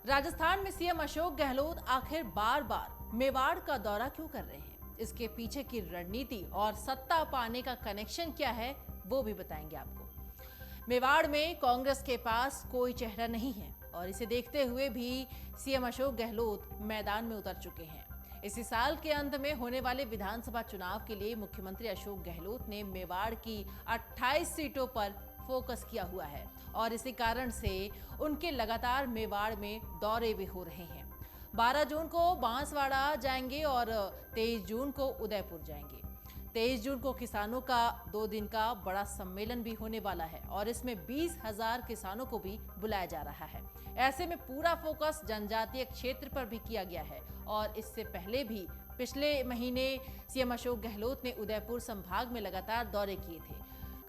राजस्थान में सीएम अशोक गहलोत आखिर बार बार मेवाड़ का दौरा क्यों कर रहे हैं? इसके पीछे की रणनीति और सत्ता पाने का कनेक्शन क्या है, वो भी बताएंगे आपको। मेवाड़ में कांग्रेस के पास कोई चेहरा नहीं है और इसे देखते हुए भी सीएम अशोक गहलोत मैदान में उतर चुके हैं। इसी साल के अंत में होने वाले विधानसभा चुनाव के लिए मुख्यमंत्री अशोक गहलोत ने मेवाड़ की 28 सीटों पर फोकस किया हुआ है और इसी कारण से उनके लगातार मेवाड़ में दौरे भी हो रहे हैं। 12 जून को बांसवाड़ा जाएंगे और 23 जून को उदयपुर जाएंगे। 23 जून को किसानों का 2 दिन का बड़ा सम्मेलन भी होने वाला है और इसमें 20,000 किसानों को भी बुलाया जा रहा है। ऐसे में पूरा फोकस जनजातीय क्षेत्र पर भी किया गया है और इससे पहले भी पिछले महीने सीएम अशोक गहलोत ने उदयपुर संभाग में लगातार दौरे किए थे।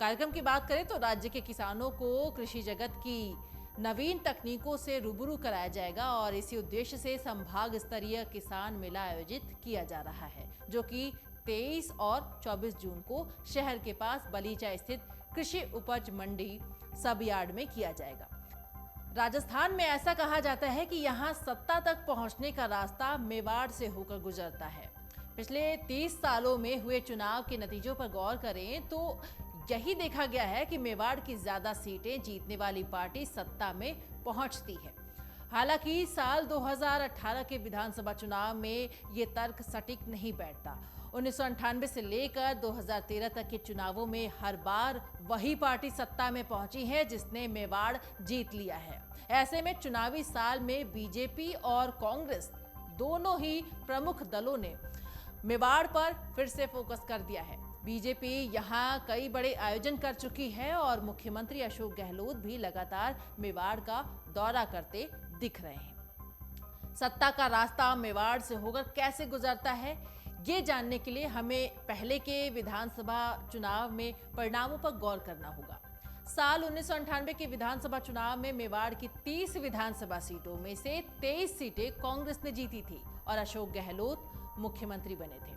कार्यक्रम की बात करें तो राज्य के किसानों को कृषि जगत की नवीन तकनीकों से रूबरू कराया जाएगा और इसी उद्देश्य से संभाग स्तरीय किसान मेला आयोजित किया जा रहा है, जो कि 23 और 24 जून को शहर के पास बलीचा स्थित कृषि उपज मंडी सब यार्ड में किया जाएगा। राजस्थान में ऐसा कहा जाता है कि यहाँ सत्ता तक पहुँचने का रास्ता मेवाड़ से होकर गुजरता है। पिछले 30 सालों में हुए चुनाव के नतीजों पर गौर करें तो यही देखा गया है कि मेवाड़ की ज्यादा सीटें जीतने वाली पार्टी सत्ता में पहुंचती है। हालांकि साल 2018 के विधानसभा चुनाव में ये तर्क सटीक नहीं बैठता। 1998 से लेकर 2013 तक के चुनावों में हर बार वही पार्टी सत्ता में पहुंची है जिसने मेवाड़ जीत लिया है। ऐसे में चुनावी साल में बीजेपी और कांग्रेस दोनों ही प्रमुख दलों ने मेवाड़ पर फिर से फोकस कर दिया है। बीजेपी यहां कई बड़े आयोजन कर चुकी है और मुख्यमंत्री अशोक गहलोत भी लगातार मेवाड़ का दौरा करते दिख रहे हैं। सत्ता का रास्ता मेवाड़ से होकर कैसे गुजरता है, ये जानने के लिए हमें पहले के विधानसभा चुनाव में परिणामों पर गौर करना होगा। साल 1998 के विधानसभा चुनाव में मेवाड़ की 30 विधानसभा सीटों में से 23 सीटें कांग्रेस ने जीती थी और अशोक गहलोत मुख्यमंत्री बने थे।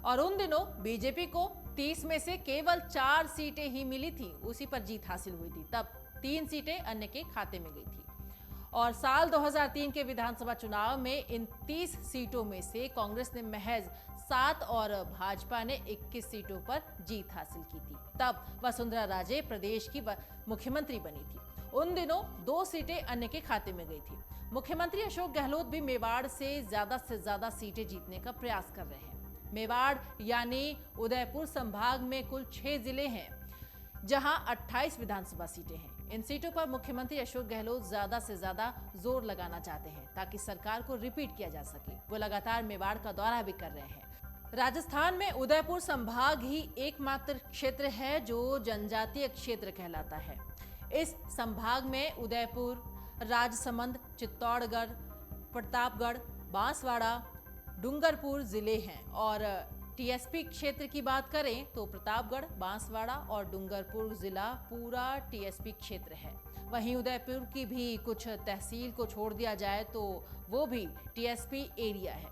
और उन दिनों बीजेपी को 30 में से केवल 4 सीटें ही मिली थी, उसी पर जीत हासिल हुई थी। तब 3 सीटें अन्य के खाते में गई थी। और साल 2003 के विधानसभा चुनाव में इन 30 सीटों में से कांग्रेस ने महज 7 और भाजपा ने 21 सीटों पर जीत हासिल की थी। तब वसुंधरा राजे प्रदेश की मुख्यमंत्री बनी थी। उन दिनों 2 सीटें अन्य के खाते में गई थी। मुख्यमंत्री अशोक गहलोत भी मेवाड़ से ज्यादा सीटें जीतने का प्रयास कर रहे हैं। मेवाड़ यानी उदयपुर संभाग में कुल 6 जिले हैं जहां 28 विधानसभा सीटें हैं। इन सीटों पर मुख्यमंत्री अशोक गहलोत ज्यादा से ज्यादा जोर लगाना चाहते हैं ताकि सरकार को रिपीट किया जा सके। वो लगातार मेवाड़ का दौरा भी कर रहे हैं। राजस्थान में उदयपुर संभाग ही एकमात्र क्षेत्र है जो जनजातीय क्षेत्र कहलाता है। इस संभाग में उदयपुर, राजसमंद, चित्तौड़गढ़, प्रतापगढ़, बांसवाड़ा, डूंगरपुर जिले हैं और टीएसपी क्षेत्र की बात करें तो प्रतापगढ़, बांसवाड़ा और डूंगरपुर जिला पूरा टीएसपी क्षेत्र है। वहीं उदयपुर की भी कुछ तहसील को छोड़ दिया जाए तो वो भी टीएसपी एरिया है।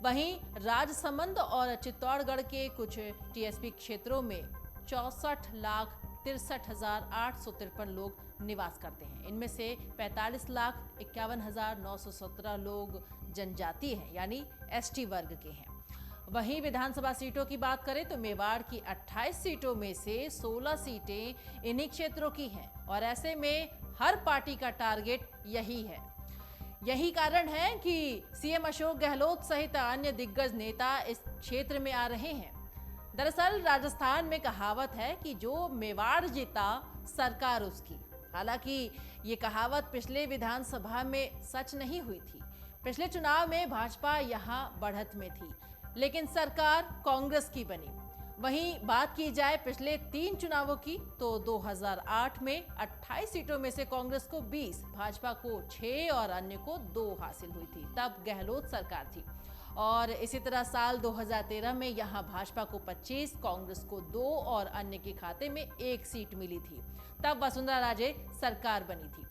वहीं राजसमंद और चित्तौड़गढ़ के कुछ टीएसपी क्षेत्रों में 64,63,853 लोग निवास करते हैं। इनमें से 45,51,917 लोग जनजातीय हैं, यानी एसटी वर्ग के हैं। वहीं विधानसभा सीटों की बात करें तो मेवाड़ की 28 सीटों में से 16 सीटें इन्हीं क्षेत्रों की हैं और ऐसे में हर पार्टी का टारगेट यही है। यही कारण है कि सीएम अशोक गहलोत सहित अन्य दिग्गज नेता इस क्षेत्र में आ रहे हैं। दरअसल राजस्थान में कहावत है कि जो मेवाड़ जीता सरकार उसकी। हालांकि ये कहावत पिछले विधानसभा में सच नहीं हुई थी। पिछले चुनाव में भाजपा यहां बढ़त में थी, लेकिन सरकार कांग्रेस की बनी। वहीं बात की जाए पिछले 3 चुनावों की तो 2008 में 28 सीटों में से कांग्रेस को 20, भाजपा को 6 और अन्य को 2 हासिल हुई थी। तब गहलोत सरकार थी। और इसी तरह साल 2013 में यहां भाजपा को 25, कांग्रेस को 2 और अन्य के खाते में 1 सीट मिली थी। तब वसुंधरा राजे सरकार बनी थी।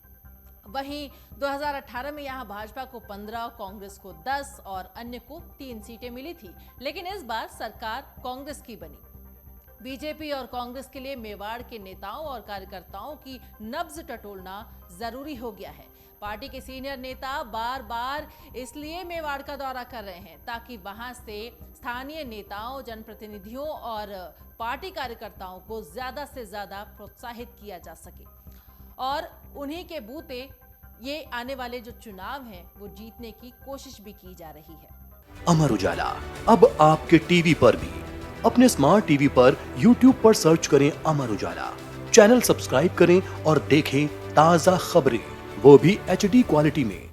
वहीं 2018 में यहां भाजपा को 15, कांग्रेस को 10 और अन्य को 3 सीटें मिली थी, लेकिन इस बार सरकार कांग्रेस की बनी। बीजेपी और कांग्रेस के लिए मेवाड़ के नेताओं और कार्यकर्ताओं की नब्ज टटोलना जरूरी हो गया है। पार्टी के सीनियर नेता बार बार इसलिए मेवाड़ का दौरा कर रहे हैं ताकि वहां से स्थानीय नेताओं, जनप्रतिनिधियों और पार्टी कार्यकर्ताओं को ज्यादा से ज्यादा प्रोत्साहित किया जा सके और उन्हीं के बूते ये आने वाले जो चुनाव हैं वो जीतने की कोशिश भी की जा रही है। अमर उजाला अब आपके टीवी पर भी। अपने स्मार्ट टीवी पर YouTube पर सर्च करें अमर उजाला, चैनल सब्सक्राइब करें और देखें ताजा खबरें, वो भी HD क्वालिटी में।